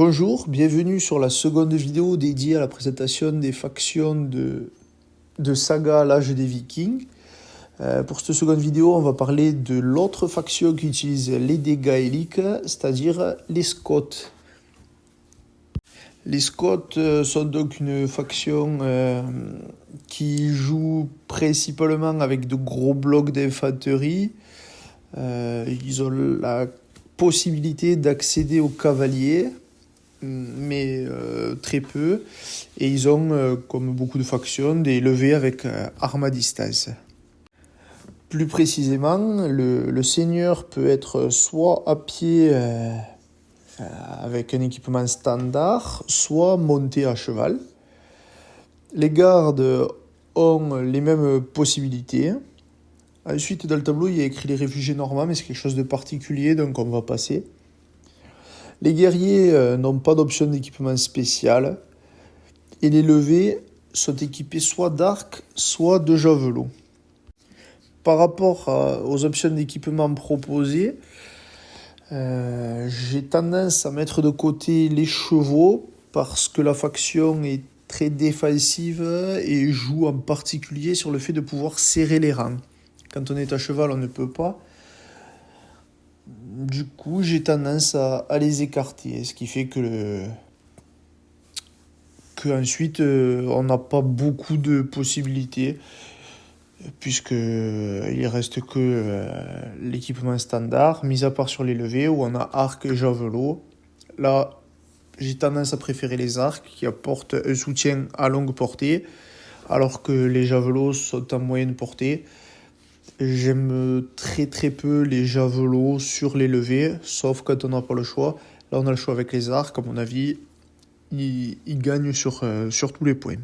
Bonjour, bienvenue sur la seconde vidéo dédiée à la présentation des factions de Saga l'âge des Vikings. Pour cette seconde vidéo, on va parler de l'autre faction qui utilise les dés gaéliques, c'est-à-dire les Scots. Les Scots sont donc une faction qui joue principalement avec de gros blocs d'infanterie. Ils ont la possibilité d'accéder aux cavaliers, mais très peu. Et ils ont, comme beaucoup de factions, des levées avec armes à distance. Plus précisément, le seigneur peut être soit à pied avec un équipement standard, soit monté à cheval. Les gardes ont les mêmes possibilités. Ensuite, dans le tableau, il y a écrit les réfugiés normands, mais c'est quelque chose de particulier, donc on va passer. Les guerriers n'ont pas d'option d'équipement spécial. Et les levées sont équipés soit d'arcs, soit de javelots. Par rapport aux options d'équipement proposées, j'ai tendance à mettre de côté les chevaux parce que la faction est très défensive et joue en particulier sur le fait de pouvoir serrer les rangs. Quand on est à cheval, on ne peut pas. Du coup, j'ai tendance à les écarter, ce qui fait que ensuite on n'a pas beaucoup de possibilités, puisque il reste que l'équipement standard, mis à part sur les levées où on a arc et javelot. Là, j'ai tendance à préférer les arcs qui apportent un soutien à longue portée, alors que les javelots sont en moyenne portée. J'aime très très peu les javelots sur les levées, sauf quand on n'a pas le choix. Là, on a le choix avec les arcs, à mon avis, ils gagnent sur tous les points.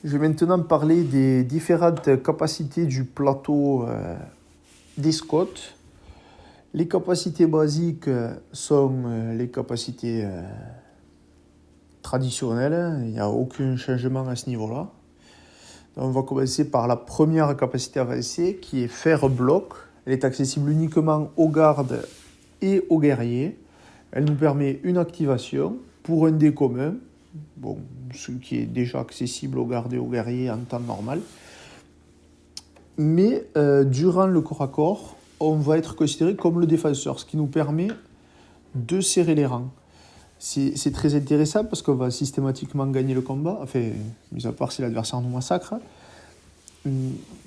Je vais maintenant parler des différentes capacités du plateau des Scots. Les capacités basiques sont les capacités traditionnelles, il n'y a aucun changement à ce niveau-là. On va commencer par la première capacité avancée qui est faire bloc. Elle est accessible uniquement aux gardes et aux guerriers. Elle nous permet une activation pour un dé commun, ce qui est déjà accessible aux gardes et aux guerriers en temps normal. Mais durant le corps à corps, on va être considéré comme le défenseur, ce qui nous permet de serrer les rangs. C'est très intéressant parce qu'on va systématiquement gagner le combat, enfin, mis à part si l'adversaire nous massacre.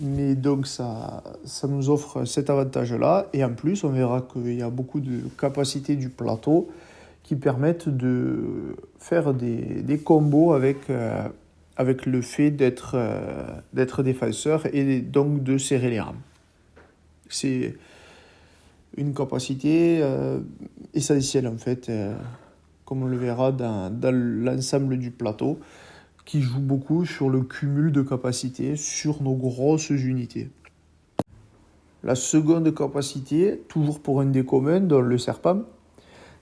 Mais donc ça nous offre cet avantage-là. Et en plus, on verra qu'il y a beaucoup de capacités du plateau qui permettent de faire des combos avec le fait d'être défenseur et donc de serrer les rangs. C'est une capacité essentielle en fait, comme on le verra dans l'ensemble du plateau, qui joue beaucoup sur le cumul de capacités sur nos grosses unités. La seconde capacité, toujours pour un dé commun, dans le serpent,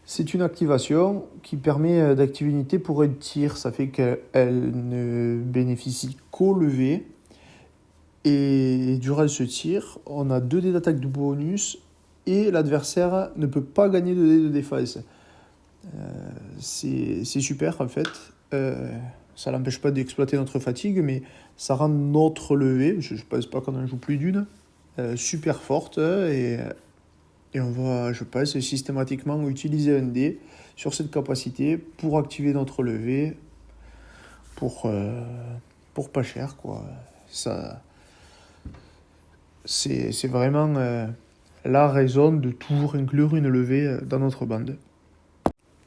c'est une activation qui permet d'activer une unité pour un tir. Ça fait qu'elle ne bénéficie qu'au lever. Et durant ce tir, on a 2 dés d'attaque de bonus et l'adversaire ne peut pas gagner de dés de défense. C'est super en fait. Ça n'empêche pas d'exploiter notre fatigue, mais ça rend notre levée, je ne pense pas qu'on en joue plus d'une, super forte. Et on va, je pense, systématiquement utiliser un dé sur cette capacité pour activer notre levée pour pas cher, quoi. Ça, c'est vraiment la raison de toujours inclure une levée dans notre bande.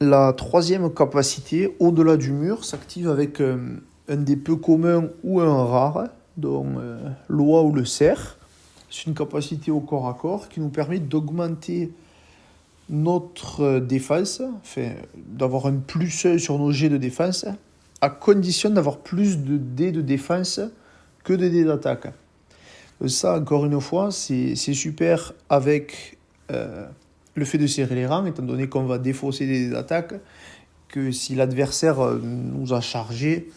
La troisième capacité, au-delà du mur, s'active avec un dé peu commun ou un rare, dont l'oie ou le cerf. C'est une capacité au corps à corps qui nous permet d'augmenter notre défense, enfin, d'avoir un +1 sur nos jets de défense, à condition d'avoir plus de dés de défense que de dés d'attaque. Ça, encore une fois, c'est super avec le fait de serrer les rangs, étant donné qu'on va défausser des attaques, que si l'adversaire nous a chargé,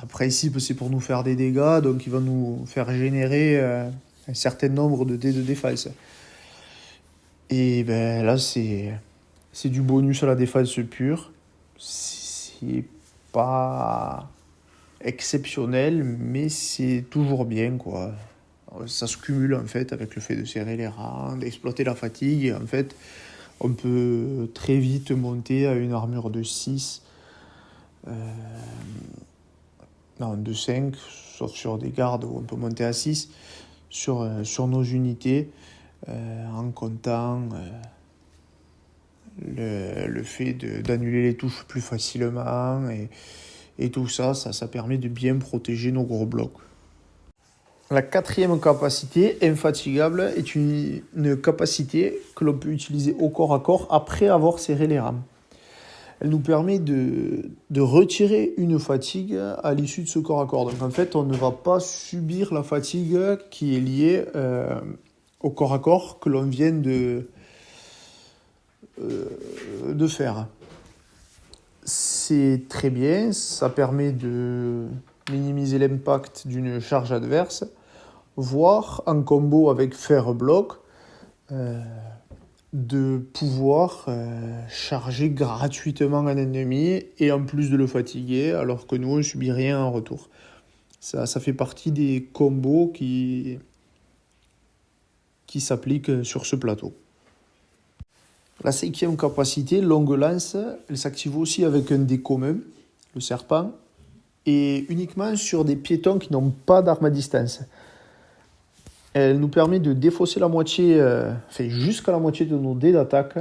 en principe c'est pour nous faire des dégâts, donc il va nous faire générer un certain nombre de dés de défense. Et ben là c'est C'est du bonus à la défense pure. C'est pas exceptionnel, mais c'est toujours bien, quoi. Ça se cumule en fait avec le fait de serrer les rangs, d'exploiter la fatigue. Et en fait, on peut très vite monter à une armure de 6, non, de 5, sauf sur des gardes où on peut monter à 6 sur nos unités, en comptant le fait d'annuler les touches plus facilement et tout ça, ça permet de bien protéger nos gros blocs. La quatrième capacité, infatigable, est une capacité que l'on peut utiliser au corps à corps après avoir serré les rames. Elle nous permet de retirer une fatigue à l'issue de ce corps à corps. Donc en fait, on ne va pas subir la fatigue qui est liée au corps à corps que l'on vient de faire. C'est très bien, ça permet de minimiser l'impact d'une charge adverse, voire en combo avec fer bloc, de pouvoir charger gratuitement un ennemi et en plus de le fatiguer alors que nous on ne subit rien en retour. Ça fait partie des combos qui s'appliquent sur ce plateau. La cinquième capacité, longue lance, elle s'active aussi avec un dé commun, le serpent, et uniquement sur des piétons qui n'ont pas d'arme à distance. Elle nous permet de défausser la moitié, jusqu'à la moitié de nos dés d'attaque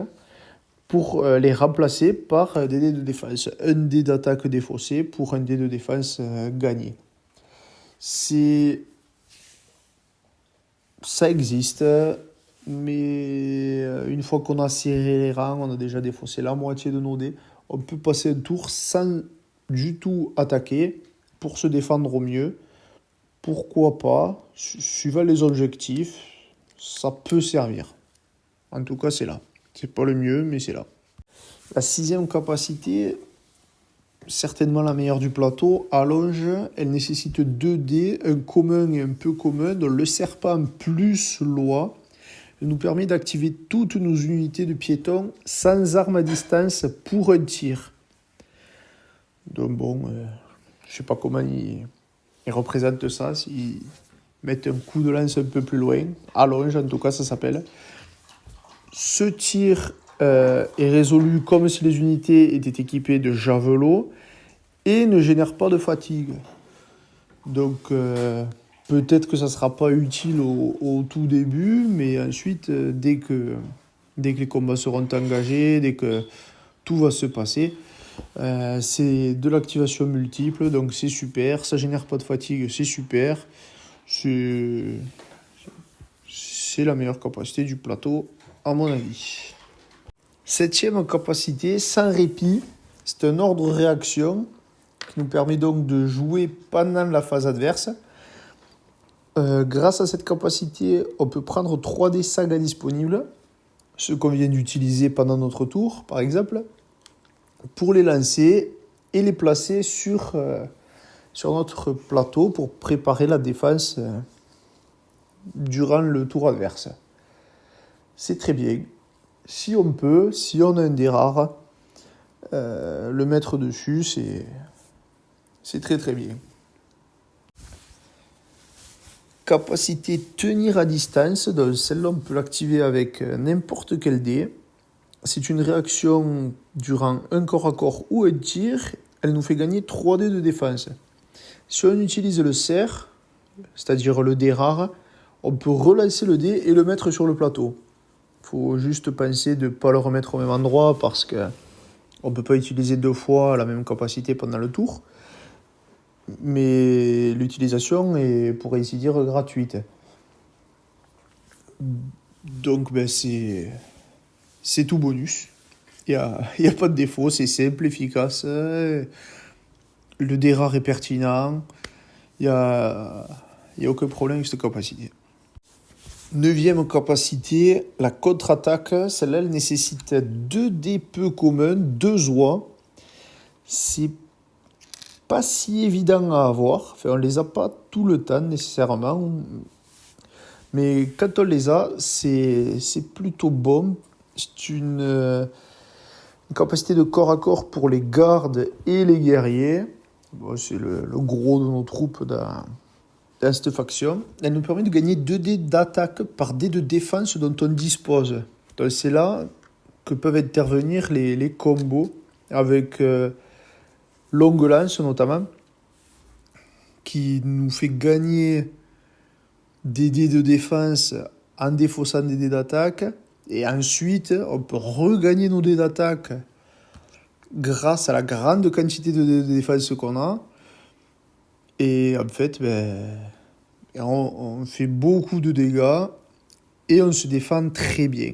pour les remplacer par des dés de défense. Un dé d'attaque défaussé pour un dé de défense gagné. Ça existe, mais une fois qu'on a serré les rangs, on a déjà défaussé la moitié de nos dés, on peut passer un tour sans du tout attaquer pour se défendre au mieux. Pourquoi pas, suivant les objectifs, ça peut servir. En tout cas, c'est là. C'est pas le mieux, mais c'est là. La sixième capacité, certainement la meilleure du plateau, allonge. Elle nécessite 2 dés, un commun et un peu commun, dont le serpent plus l'oie. Elle nous permet d'activer toutes nos unités de piétons sans arme à distance pour un tir. Donc bon, je sais pas comment ils représentent ça, s'ils mettent un coup de lance un peu plus loin. Allonge, en tout cas, ça s'appelle. Ce tir est résolu comme si les unités étaient équipées de javelot et ne génère pas de fatigue. Donc peut-être que ça ne sera pas utile au tout début, mais ensuite, dès que les combats seront engagés, dès que tout va se passer, c'est de l'activation multiple, donc c'est super. Ça génère pas de fatigue, c'est super. C'est la meilleure capacité du plateau, à mon avis. Septième capacité, sans répit. C'est un ordre réaction qui nous permet donc de jouer pendant la phase adverse. Grâce à cette capacité, on peut prendre 3D sagas disponibles, ceux qu'on vient d'utiliser pendant notre tour, par exemple, pour les lancer et les placer sur notre plateau pour préparer la défense durant le tour adverse. C'est très bien. Si on peut, si on a un dé rare, le mettre dessus, c'est très très bien. Capacité tenir à distance, donc celle-là on peut l'activer avec n'importe quel dé. C'est une réaction durant un corps à corps ou un tir, elle nous fait gagner 3 dés de défense. Si on utilise le cerf, c'est-à-dire le dé rare, on peut relancer le dé et le mettre sur le plateau. Il faut juste penser de ne pas le remettre au même endroit parce qu'on ne peut pas utiliser 2 fois la même capacité pendant le tour. Mais l'utilisation est, pour ainsi dire, gratuite. Donc c'est tout bonus. Il y a pas de défaut, c'est simple, efficace. Le dé rare est pertinent. Il y a aucun problème avec cette capacité. 9e capacité, la contre-attaque. Celle-là, elle nécessite 2 dés peu communs, 2 oies. C'est pas si évident à avoir. Enfin, on les a pas tout le temps nécessairement. Mais quand on les a, c'est plutôt bon. C'est une Une capacité de corps à corps pour les gardes et les guerriers. Bon, c'est le gros de nos troupes dans cette faction. Elle nous permet de gagner 2 dés d'attaque par dés de défense dont on dispose. Donc c'est là que peuvent intervenir les combos avec longue lance notamment, qui nous fait gagner des dés de défense en défaussant des dés d'attaque. Et ensuite, on peut regagner nos dés d'attaque grâce à la grande quantité de dés de défense qu'on a. Et en fait, on fait beaucoup de dégâts et on se défend très bien.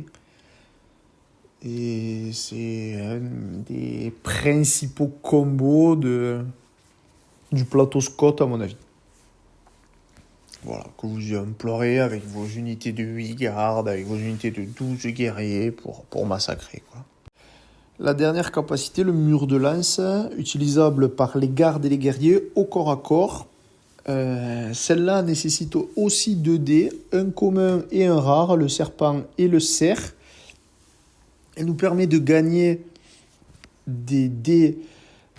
Et c'est un des principaux combos du plateau Scott, à mon avis. Voilà, que vous implorez avec vos unités de 8 gardes, avec vos unités de 12 guerriers pour massacrer, quoi. La dernière capacité, le mur de lance, utilisable par les gardes et les guerriers au corps à corps. Celle-là nécessite aussi 2 dés, un commun et un rare, le serpent et le cerf. Elle nous permet de gagner des dés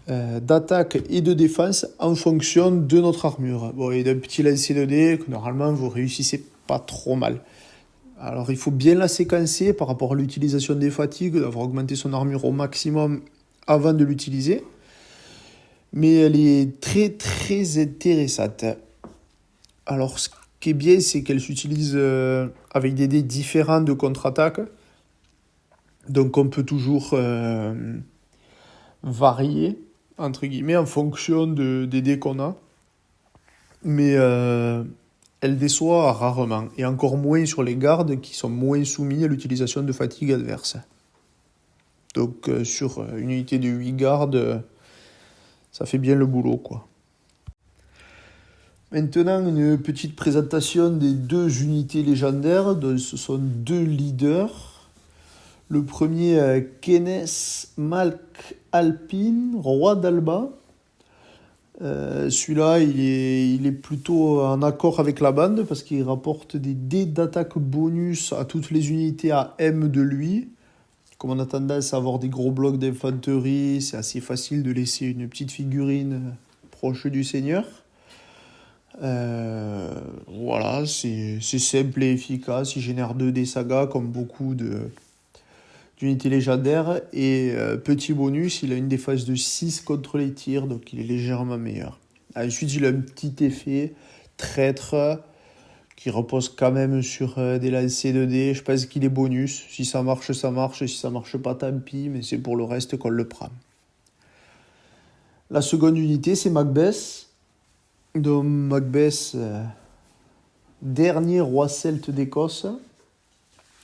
d'attaque et de défense en fonction de notre armure. Bon, et d'un petit lancer de dés que normalement vous réussissez pas trop mal. Alors il faut bien la séquencer par rapport à l'utilisation des fatigues, d'avoir augmenté son armure au maximum avant de l'utiliser. Mais elle est très très intéressante. Alors ce qui est bien, c'est qu'elle s'utilise avec des dés différents de contre-attaque. Donc on peut toujours varier, entre guillemets, en fonction des dés qu'on a. Mais elle déçoit rarement, et encore moins sur les gardes qui sont moins soumis à l'utilisation de fatigue adverse. Donc sur une unité de 8 gardes, ça fait bien le boulot, quoi. Maintenant, une petite présentation des 2 unités légendaires, dont ce sont 2 leaders. Le premier, Kenneth Malk Alpine, roi d'Alba. Celui-là, il est plutôt en accord avec la bande parce qu'il rapporte des dés d'attaque bonus à toutes les unités à M de lui. Comme on a tendance à avoir des gros blocs d'infanterie, c'est assez facile de laisser une petite figurine proche du seigneur. Voilà, c'est simple et efficace. Il génère 2 dés sagas comme beaucoup d'unités légendaires. Et petit bonus, il a une défense de 6 contre les tirs, donc il est légèrement meilleur. Ensuite, il a un petit effet traître qui repose quand même sur des lancers de dés. Je pense qu'il est bonus. Si ça marche, ça marche. Si ça marche pas, tant pis. Mais c'est pour le reste qu'on le prend. La seconde unité, c'est Macbeth. Donc Macbeth, dernier roi celte d'Écosse.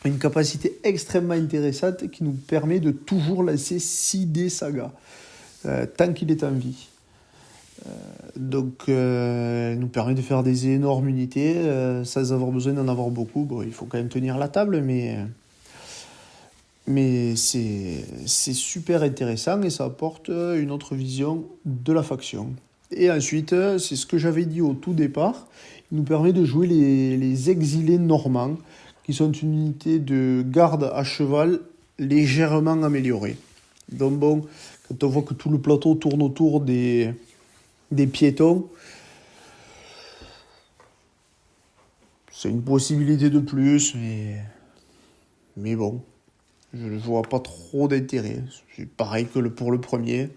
Une capacité extrêmement intéressante qui nous permet de toujours lancer 6 dés saga, tant qu'il est en vie. Donc, elle nous permet de faire des énormes unités sans avoir besoin d'en avoir beaucoup. Bon, il faut quand même tenir la table, mais c'est super intéressant et ça apporte une autre vision de la faction. Et ensuite, c'est ce que j'avais dit au tout départ, il nous permet de jouer les exilés normands, qui sont une unité de garde à cheval légèrement améliorée. Donc bon, quand on voit que tout le plateau tourne autour des piétons, c'est une possibilité de plus, mais bon, je ne vois pas trop d'intérêt. C'est pareil que pour le premier.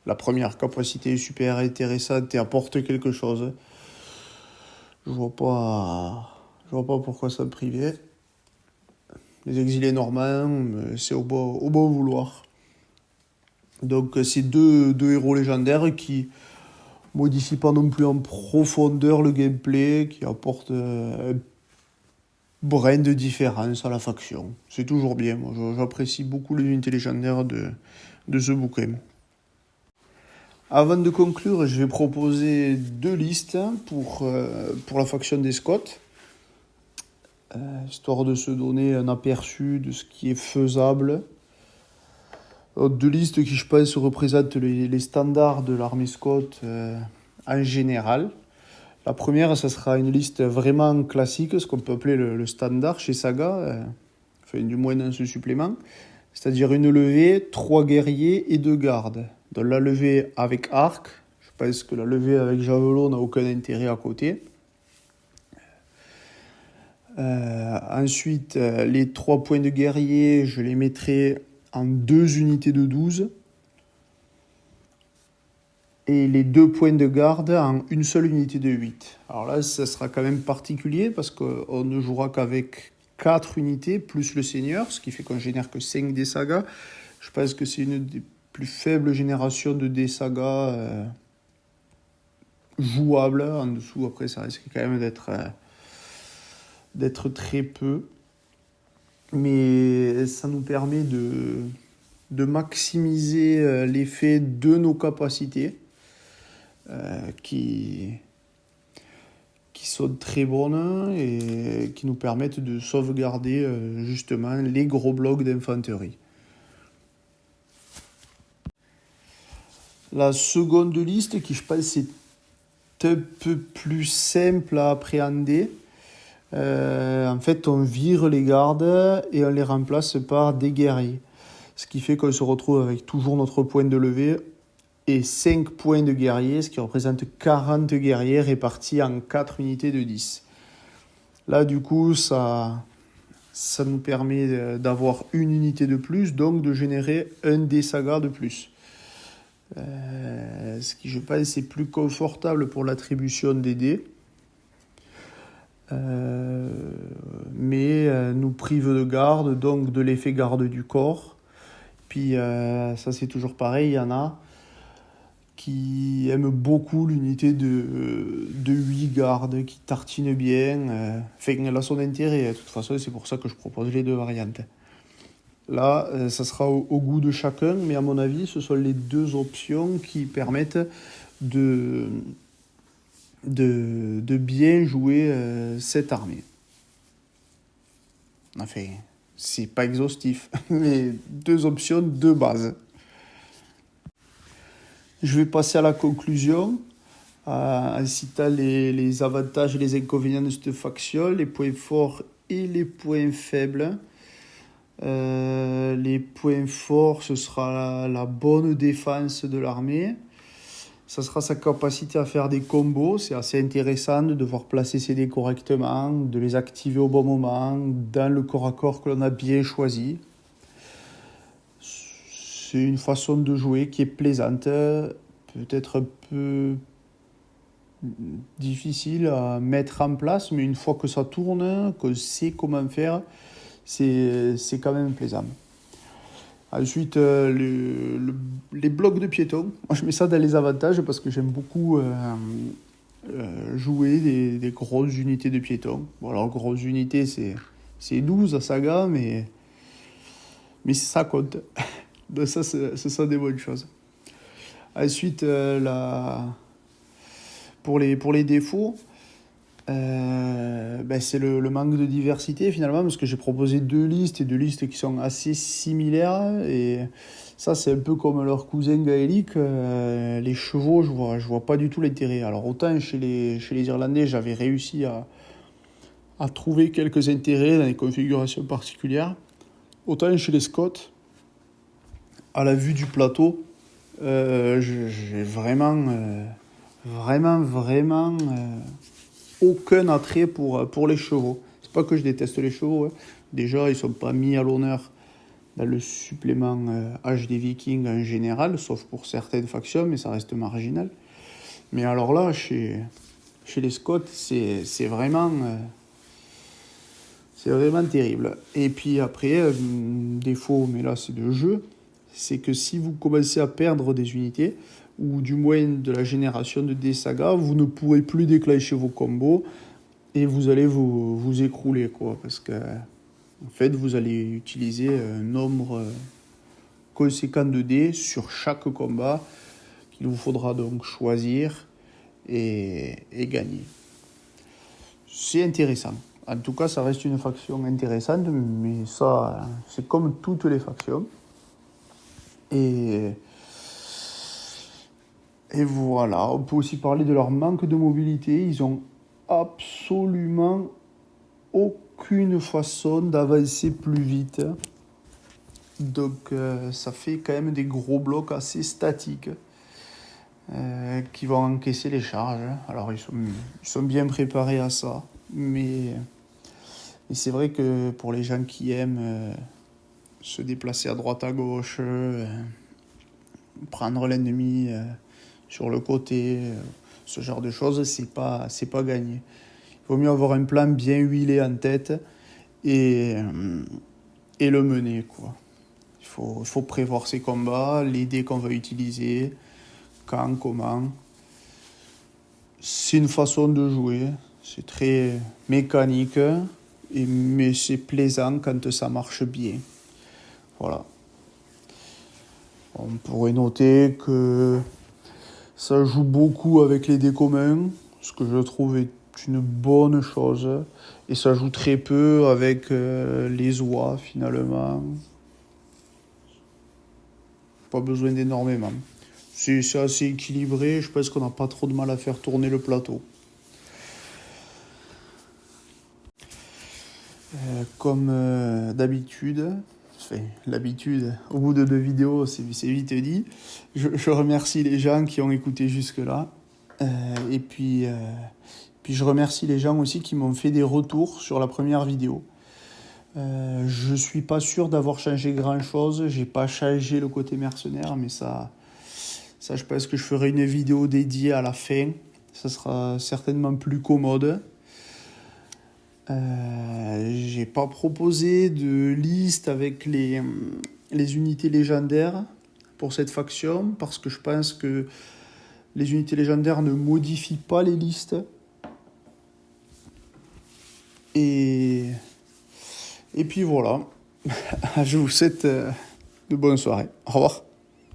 La première capacité est super intéressante et apporte quelque chose. Je vois pas pourquoi s'en priver. Les exilés normands, c'est au beau vouloir. Donc c'est deux héros légendaires qui modifient pas non plus en profondeur le gameplay, qui apportent un brin de différence à la faction. C'est toujours bien, moi j'apprécie beaucoup les unités légendaires de ce bouquin. Avant de conclure, je vais proposer 2 listes pour la faction des Scots, histoire de se donner un aperçu de ce qui est faisable. 2 listes qui, je pense, représentent les standards de l'armée Scott en général. La première, ça sera une liste vraiment classique, ce qu'on peut appeler le standard chez Saga, enfin, du moins dans ce supplément. c'est-à-dire une levée, 3 guerriers et 2 gardes. Donc la levée avec arc, je pense que la levée avec javelot n'a aucun intérêt à côté. Ensuite, les 3 points de guerrier, je les mettrai en 2 unités de 12. Et les 2 points de garde en une seule unité de 8. Alors là, ça sera quand même particulier parce qu'on ne jouera qu'avec 4 unités plus le seigneur, ce qui fait qu'on génère que 5 dés sagas. Je pense que c'est une des plus faibles générations de dés sagas jouables. En dessous, après, ça risque quand même d'être très peu. Mais ça nous permet de maximiser l'effet de nos capacités. Qui sont très bonnes et qui nous permettent de sauvegarder justement les gros blocs d'infanterie. La seconde liste, qui je pense est un peu plus simple à appréhender, en fait on vire les gardes et on les remplace par des guerriers. Ce qui fait qu'on se retrouve avec toujours notre point de levée et 5 points de guerriers, ce qui représente 40 guerriers répartis en 4 unités de 10. Là, du coup, ça nous permet d'avoir une unité de plus, donc de générer un dé saga de plus. Ce qui, je pense, est plus confortable pour l'attribution des dés, mais nous prive de garde, donc de l'effet garde du corps. Puis, ça, c'est toujours pareil, il y en a qui aime beaucoup l'unité de 8 gardes, qui tartine bien. Elle a son intérêt. De toute façon, c'est pour ça que je propose les 2 variantes. Là, ça sera au goût de chacun, mais à mon avis, ce sont les 2 options qui permettent de bien jouer cette armée. Enfin, c'est pas exhaustif, mais 2 options de base. Je vais passer à la conclusion en citant les avantages et les inconvénients de cette faction, les points forts et les points faibles. Les points forts, ce sera la bonne défense de l'armée. Ça sera sa capacité à faire des combos. C'est assez intéressant de devoir placer ses dés correctement, de les activer au bon moment, dans le corps à corps que l'on a bien choisi. C'est une façon de jouer qui est plaisante, peut-être un peu difficile à mettre en place, mais une fois que ça tourne, qu'on sait comment faire, c'est quand même plaisant. Ensuite, les blocs de piétons. Moi, je mets ça dans les avantages parce que j'aime beaucoup jouer des grosses unités de piétons. Bon, alors, grosses unités, c'est 12 à saga, mais ça compte. Donc ça, c'est ça des bonnes choses. Ensuite, pour les défauts, c'est le manque de diversité finalement, parce que j'ai proposé 2 listes et 2 listes qui sont assez similaires, et ça c'est un peu comme leur cousin gaélique. Les chevaux, je vois pas du tout l'intérêt. Alors autant chez les Irlandais j'avais réussi à trouver quelques intérêts dans les configurations particulières, autant chez les Scots, à la vue du plateau, j'ai vraiment aucun attrait pour les chevaux. C'est pas que je déteste les chevaux, hein. Déjà, ils sont pas mis à l'honneur dans le supplément Âge des Vikings en général, sauf pour certaines factions, mais ça reste marginal. Mais alors là, chez les Scots, c'est vraiment terrible. Et puis après, défaut, mais là c'est de jeu, c'est que si vous commencez à perdre des unités, ou du moins de la génération de dés saga, vous ne pourrez plus déclencher vos combos et vous allez vous écrouler, quoi, parce que en fait vous allez utiliser un nombre conséquent de dés sur chaque combat qu'il vous faudra donc choisir et gagner. C'est intéressant. En tout cas, ça reste une faction intéressante, mais ça, c'est comme toutes les factions. Et voilà, on peut aussi parler de leur manque de mobilité. Ils ont absolument aucune façon d'avancer plus vite. Donc ça fait quand même des gros blocs assez statiques qui vont encaisser les charges. Alors ils sont bien préparés à ça, mais c'est vrai que pour les gens qui aiment se déplacer à droite à gauche, prendre l'ennemi sur le côté, ce genre de choses, c'est pas gagné. Il vaut mieux avoir un plan bien huilé en tête et le mener, quoi. Il faut prévoir ses combats, les dés qu'on va utiliser, quand, comment. C'est une façon de jouer, c'est très mécanique, mais c'est plaisant quand ça marche bien. Voilà. On pourrait noter que ça joue beaucoup avec les dés communs, ce que je trouve est une bonne chose. Et ça joue très peu avec les oies, finalement. Pas besoin d'énormément. C'est assez équilibré, je pense qu'on n'a pas trop de mal à faire tourner le plateau. Comme d'habitude, l'habitude, au bout de 2 vidéos, c'est vite dit. Je remercie les gens qui ont écouté jusque-là. Et puis je remercie les gens aussi qui m'ont fait des retours sur la première vidéo. Je suis pas sûr d'avoir changé grand-chose. J'ai pas changé le côté mercenaire, mais ça, je pense que je ferai une vidéo dédiée à la fin. Ça sera certainement plus commode. J'ai pas proposé de liste avec les unités légendaires pour cette faction parce que je pense que les unités légendaires ne modifient pas les listes. Et puis voilà, je vous souhaite de bonnes soirées. Au revoir.